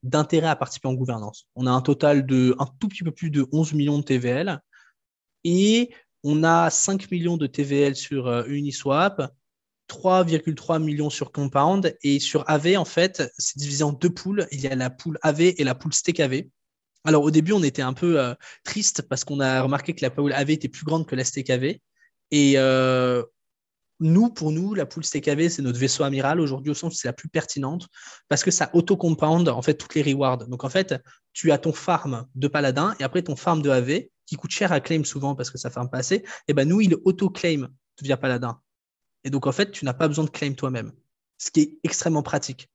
d'intérêt à participer en gouvernance. On a un total de un tout petit peu plus de 11 millions de TVL et on a 5 millions de TVL sur Uniswap, 3,3 millions sur Compound. Et sur AV, en fait, c'est divisé en 2 pools. Il y a la pool AV et la pool Stake AV. Alors, au début, on était un peu triste parce qu'on a remarqué que la pool AV était plus grande que la Stake AV. Et pour nous, la pool Stake AV, c'est notre vaisseau amiral aujourd'hui au sens où c'est la plus pertinente parce que ça auto-compound en fait toutes les rewards. Donc, en fait, tu as ton farm de paladin et après ton farm de AV qui coûte cher à claim souvent parce que ça farm pas assez. Et ben nous, il auto-claim via paladin. Et donc, en fait, tu n'as pas besoin de claim toi-même, ce qui est extrêmement pratique.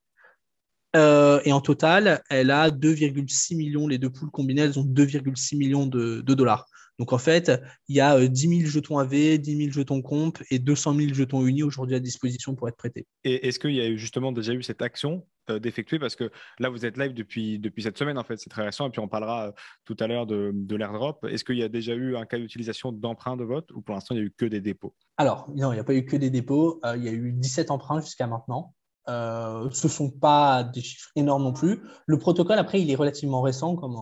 Et en total, elle a 2,6 millions, les deux poules combinées, elles ont 2,6 millions de dollars. Donc, en fait, il y a 10 000 jetons AV, 10 000 jetons comp et 200 000 jetons unis aujourd'hui à disposition pour être prêtés. Et est-ce qu'il y a justement déjà eu cette action d'effectuer? Parce que là, vous êtes live depuis cette semaine, en fait, c'est très récent. Et puis, on parlera tout à l'heure de l'airdrop. Est-ce qu'il y a déjà eu un cas d'utilisation d'emprunt de vote ou pour l'instant, il n'y a eu que des dépôts? Alors, non, il n'y a pas eu que des dépôts. Il y a eu 17 emprunts jusqu'à maintenant. Ce ne sont pas des chiffres énormes non plus. Le protocole, après, il est relativement récent, comme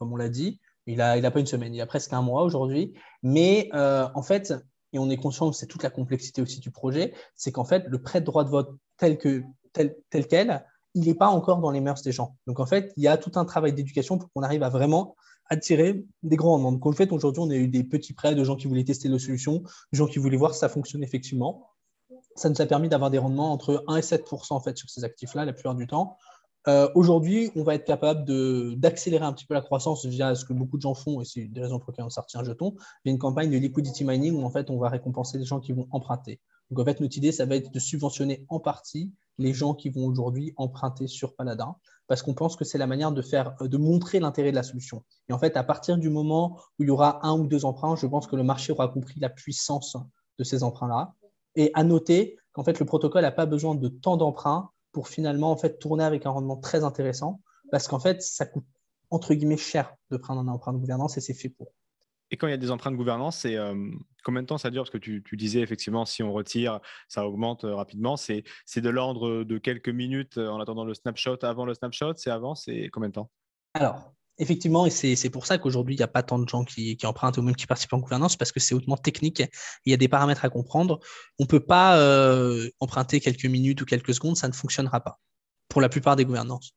on l'a dit. Il a pas une semaine, il a presque un mois aujourd'hui. Mais en fait, et on est conscient que c'est toute la complexité aussi du projet, c'est qu'en fait, le prêt de droit de vote tel quel, il n'est pas encore dans les mœurs des gens. Donc en fait, il y a tout un travail d'éducation pour qu'on arrive à vraiment attirer des grands rendements. Donc en fait, aujourd'hui, on a eu des petits prêts de gens qui voulaient tester nos solutions, de gens qui voulaient voir si ça fonctionne effectivement. Ça nous a permis d'avoir des rendements entre 1 et 7% en fait, sur ces actifs-là la plupart du temps. Aujourd'hui, on va être capable d'accélérer un petit peu la croissance via ce que beaucoup de gens font, et c'est une des raisons pour lesquelles on sortit un jeton, via une campagne de liquidity mining où en fait, on va récompenser les gens qui vont emprunter. Donc en fait, notre idée, ça va être de subventionner en partie les gens qui vont aujourd'hui emprunter sur Paladin, parce qu'on pense que c'est la manière de montrer l'intérêt de la solution. Et en fait, à partir du moment où il y aura 1 ou 2 emprunts, je pense que le marché aura compris la puissance de ces emprunts-là. Et à noter qu'en fait, le protocole n'a pas besoin de tant d'emprunts pour finalement en fait, tourner avec un rendement très intéressant, parce qu'en fait, ça coûte entre guillemets cher de prendre un emprunt de gouvernance et c'est fait pour. Et quand il y a des emprunts de gouvernance, c'est combien de temps ça dure? Parce que tu disais effectivement, si on retire, ça augmente rapidement. C'est de l'ordre de quelques minutes en attendant le snapshot, avant le snapshot, c'est avant, c'est combien de temps? Alors, effectivement, et c'est pour ça qu'aujourd'hui, il n'y a pas tant de gens qui empruntent ou même qui participent en gouvernance, parce que c'est hautement technique. Il y a des paramètres à comprendre. On ne peut pas emprunter quelques minutes ou quelques secondes, ça ne fonctionnera pas pour la plupart des gouvernances.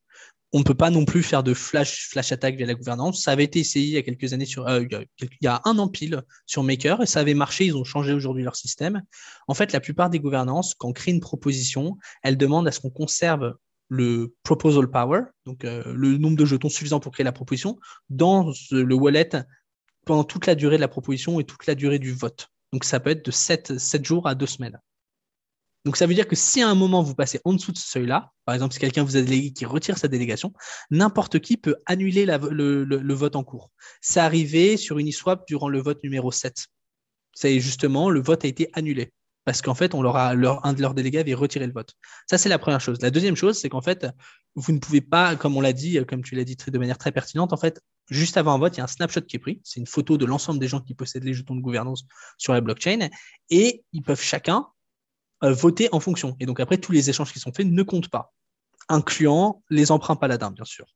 On ne peut pas non plus faire de flash attack via la gouvernance. Ça avait été essayé il y a quelques années, il y a un an pile sur Maker, et ça avait marché. Ils ont changé aujourd'hui leur système. En fait, la plupart des gouvernances, quand on crée une proposition, elles demandent à ce qu'on conserve le proposal power, donc le nombre de jetons suffisant pour créer la proposition, dans le wallet pendant toute la durée de la proposition et toute la durée du vote. Donc ça peut être de 7 jours à 2 semaines. Donc ça veut dire que si à un moment vous passez en dessous de ce seuil-là, par exemple si quelqu'un vous a délégué qui retire sa délégation, n'importe qui peut annuler le vote en cours. C'est arrivé sur Uniswap durant le vote numéro 7. C'est justement, le vote a été annulé parce qu'en fait, un de leurs délégués avait retiré le vote. Ça, c'est la première chose. La deuxième chose, c'est qu'en fait, vous ne pouvez pas, comme on l'a dit, comme tu l'as dit de manière très pertinente, en fait, juste avant un vote, il y a un snapshot qui est pris. C'est une photo de l'ensemble des gens qui possèdent les jetons de gouvernance sur la blockchain et ils peuvent chacun voter en fonction. Et donc après, tous les échanges qui sont faits ne comptent pas, incluant les emprunts paladins, bien sûr.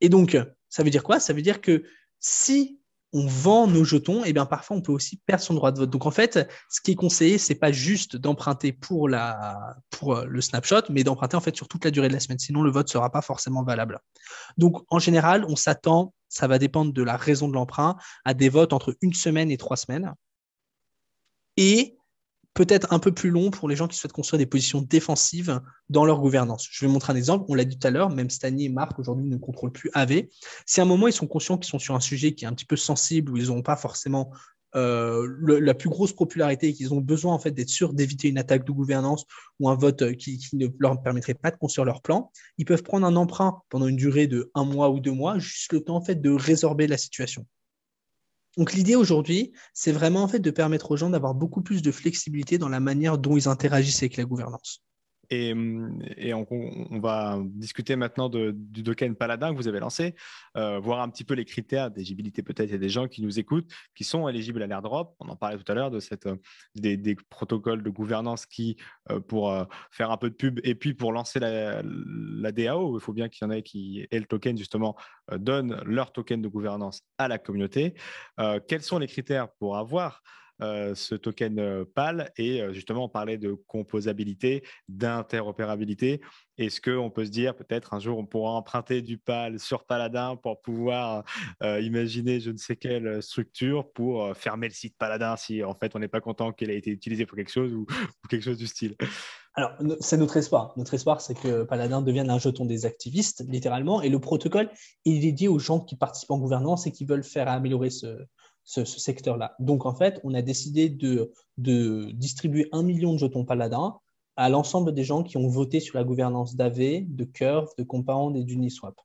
Et donc, ça veut dire quoi? Ça veut dire que si on vend nos jetons, et bien parfois on peut aussi perdre son droit de vote. Donc en fait, ce qui est conseillé, c'est pas juste d'emprunter pour le snapshot, mais d'emprunter en fait sur toute la durée de la semaine. Sinon, le vote sera pas forcément valable. Donc en général, on s'attend, ça va dépendre de la raison de l'emprunt, à des votes entre 1 semaine et 3 semaines. Et peut-être un peu plus long pour les gens qui souhaitent construire des positions défensives dans leur gouvernance. Je vais montrer un exemple. On l'a dit tout à l'heure, même Stani et Marc aujourd'hui ne contrôlent plus AV. Si à un moment ils sont conscients qu'ils sont sur un sujet qui est un petit peu sensible, où ils n'ont pas forcément la plus grosse popularité et qu'ils ont besoin en fait d'être sûrs d'éviter une attaque de gouvernance ou un vote qui ne leur permettrait pas de construire leur plan, ils peuvent prendre un emprunt pendant une durée de 1 mois ou 2 mois, juste le temps en fait de résorber la situation. Donc l'idée aujourd'hui, c'est vraiment en fait de permettre aux gens d'avoir beaucoup plus de flexibilité dans la manière dont ils interagissent avec la gouvernance. Et on va discuter maintenant du token Paladin que vous avez lancé, voir un petit peu les critères d'éligibilité. Peut-être il y a des gens qui nous écoutent qui sont éligibles à l'airdrop. On en parlait tout à l'heure de des protocoles de gouvernance qui, pour faire un peu de pub et puis pour lancer la DAO, il faut bien qu'il y en ait qui aient le token, justement, donnent leur token de gouvernance à la communauté. Quels sont les critères pour avoir ce token PAL et justement on parlait de composabilité, d'interopérabilité. Est-ce qu'on peut se dire peut-être un jour on pourra emprunter du PAL sur Paladin pour pouvoir imaginer je ne sais quelle structure pour fermer le site Paladin si en fait on n'est pas content qu'il ait été utilisé pour quelque chose ou quelque chose du style? Alors, c'est notre espoir. Notre espoir, c'est que Paladin devienne un jeton des activistes, littéralement, et le protocole est dédié aux gens qui participent en gouvernance et qui veulent faire améliorer ce secteur-là. Donc, en fait, on a décidé de distribuer 1 million de jetons Paladin à l'ensemble des gens qui ont voté sur la gouvernance d'AV, de Curve, de Compound et d'Uniswap.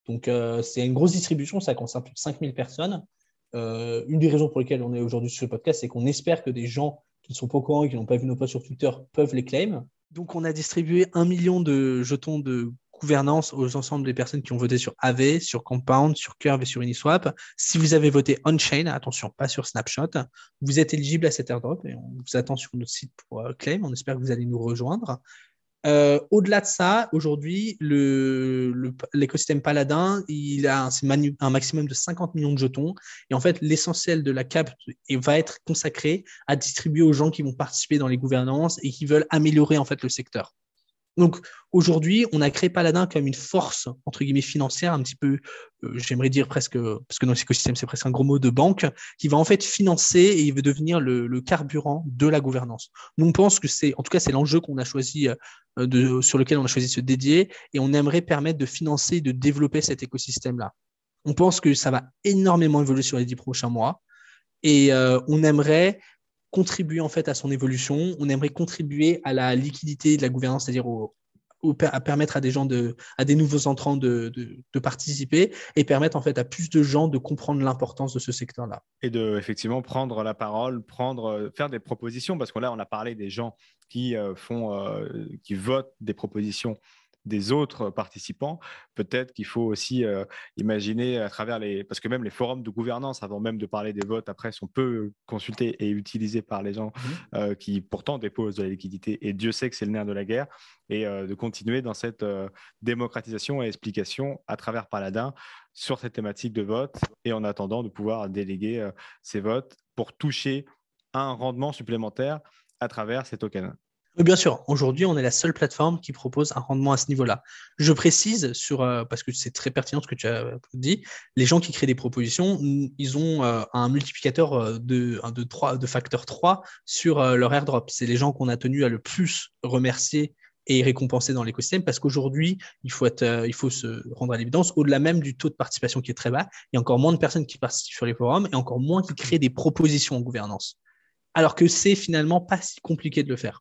Donc, c'est une grosse distribution, ça concerne plus de 5000 personnes. Une des raisons pour lesquelles on est aujourd'hui sur ce podcast, c'est qu'on espère que des gens qui ne sont pas au courant et qui n'ont pas vu nos posts sur Twitter peuvent les claim. Donc, on a distribué 1 million de jetons de gouvernance aux ensembles des personnes qui ont voté sur AV, sur Compound, sur Curve et sur Uniswap. Si vous avez voté on-chain, attention, pas sur Snapshot, vous êtes éligible à cet airdrop et on vous attend sur notre site pour claim. On espère que vous allez nous rejoindre. Au-delà de ça, aujourd'hui, l'écosystème Paladin, il a un maximum de 50 millions de jetons. Et en fait, l'essentiel de la cap va être consacré à distribuer aux gens qui vont participer dans les gouvernances et qui veulent améliorer en fait le secteur. Donc aujourd'hui, on a créé Paladin comme une force, entre guillemets, financière, un petit peu, j'aimerais dire presque, parce que dans l'écosystème, c'est presque un gros mot de banque, qui va en fait financer et il veut devenir le carburant de la gouvernance. Nous, on pense que en tout cas, c'est l'enjeu qu'on a choisi, sur lequel on a choisi de se dédier et on aimerait permettre de financer, de développer cet écosystème-là. On pense que ça va énormément évoluer sur les 10 prochains mois et on aimerait contribuer en fait à son évolution. On aimerait contribuer à la liquidité de la gouvernance, c'est-à-dire à permettre à des gens à des nouveaux entrants de participer et permettre en fait à plus de gens de comprendre l'importance de ce secteur-là. Et de effectivement prendre la parole, faire des propositions, parce que là on a parlé des gens qui qui votent des propositions des autres participants. Peut-être qu'il faut aussi imaginer à travers parce que même les forums de gouvernance, avant même de parler des votes, après sont peu consultés et utilisés par les gens qui pourtant déposent de la liquidité. Et Dieu sait que c'est le nerf de la guerre. Et de continuer dans cette démocratisation et explication à travers Paladin sur cette thématique de vote et en attendant de pouvoir déléguer ces votes pour toucher un rendement supplémentaire à travers ces tokens. Bien sûr, aujourd'hui, on est la seule plateforme qui propose un rendement à ce niveau-là. Je précise, parce que c'est très pertinent ce que tu as dit, les gens qui créent des propositions, ils ont un multiplicateur de facteur 3 sur leur airdrop. C'est les gens qu'on a tenu à le plus remercier et récompenser dans l'écosystème parce qu'aujourd'hui, il faut se rendre à l'évidence, au-delà même du taux de participation qui est très bas, il y a encore moins de personnes qui participent sur les forums et encore moins qui créent des propositions en gouvernance. Alors que c'est finalement pas si compliqué de le faire.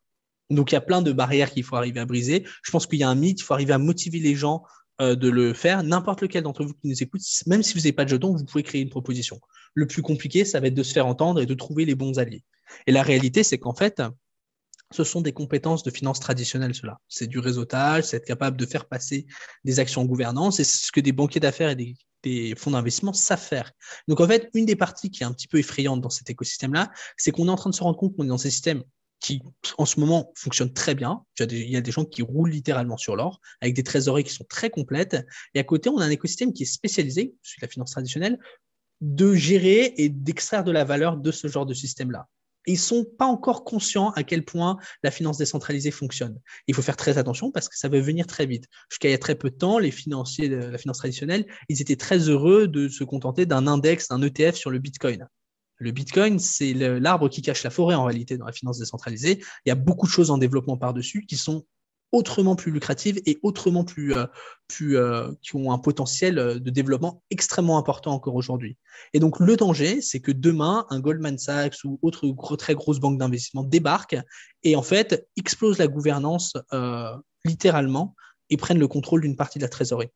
Donc, il y a plein de barrières qu'il faut arriver à briser. Je pense qu'il y a un mythe, il faut arriver à motiver les gens de le faire. N'importe lequel d'entre vous qui nous écoute, même si vous n'avez pas de jetons, vous pouvez créer une proposition. Le plus compliqué, ça va être de se faire entendre et de trouver les bons alliés. Et la réalité, c'est qu'en fait, ce sont des compétences de finance traditionnelles, cela. C'est du réseautage, c'est être capable de faire passer des actions en gouvernance, et c'est ce que des banquiers d'affaires et des fonds d'investissement savent faire. Donc, en fait, une des parties qui est un petit peu effrayante dans cet écosystème-là, c'est qu'on est en train de se rendre compte qu'on est dans ces systèmes qui, en ce moment, fonctionnent très bien. Il y a des gens qui roulent littéralement sur l'or, avec des trésoreries qui sont très complètes. Et à côté, on a un écosystème qui est spécialisé, celui de la finance traditionnelle, de gérer et d'extraire de la valeur de ce genre de système-là. Et ils ne sont pas encore conscients à quel point la finance décentralisée fonctionne. Il faut faire très attention parce que ça va venir très vite. Jusqu'à il y a très peu de temps, les financiers de la finance traditionnelle, ils étaient très heureux de se contenter d'un index, d'un ETF sur le Bitcoin. Le Bitcoin, c'est l'arbre qui cache la forêt en réalité dans la finance décentralisée. Il y a beaucoup de choses en développement par-dessus qui sont autrement plus lucratives et autrement qui ont un potentiel de développement extrêmement important encore aujourd'hui. Et donc, le danger, c'est que demain, un Goldman Sachs ou autre très grosse banque d'investissement débarque et en fait explose la gouvernance littéralement et prenne le contrôle d'une partie de la trésorerie.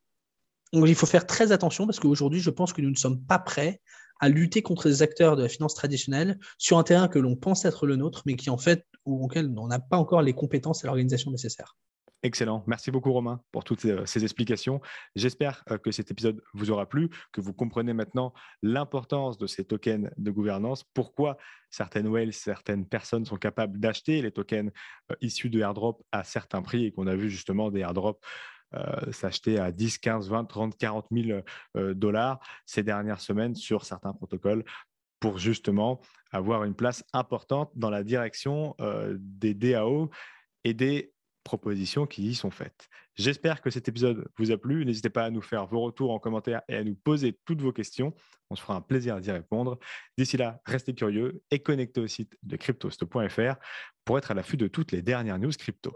Donc, il faut faire très attention parce qu'aujourd'hui, je pense que nous ne sommes pas prêts à lutter contre les acteurs de la finance traditionnelle sur un terrain que l'on pense être le nôtre, mais qui en fait, auquel on n'a pas encore les compétences et l'organisation nécessaires. Excellent. Merci beaucoup, Romain, pour toutes ces explications. J'espère que cet épisode vous aura plu, que vous comprenez maintenant l'importance de ces tokens de gouvernance, pourquoi certaines whales, certaines personnes sont capables d'acheter les tokens issus de airdrop à certains prix et qu'on a vu justement des airdrops s'acheter à 10, 15, 20, 30, 40 000 dollars ces dernières semaines sur certains protocoles pour justement avoir une place importante dans la direction des DAO et des propositions qui y sont faites. J'espère que cet épisode vous a plu. N'hésitez pas à nous faire vos retours en commentaire et à nous poser toutes vos questions. On se fera un plaisir d'y répondre. D'ici là, restez curieux et connectez au site de cryptost.fr pour être à l'affût de toutes les dernières news crypto.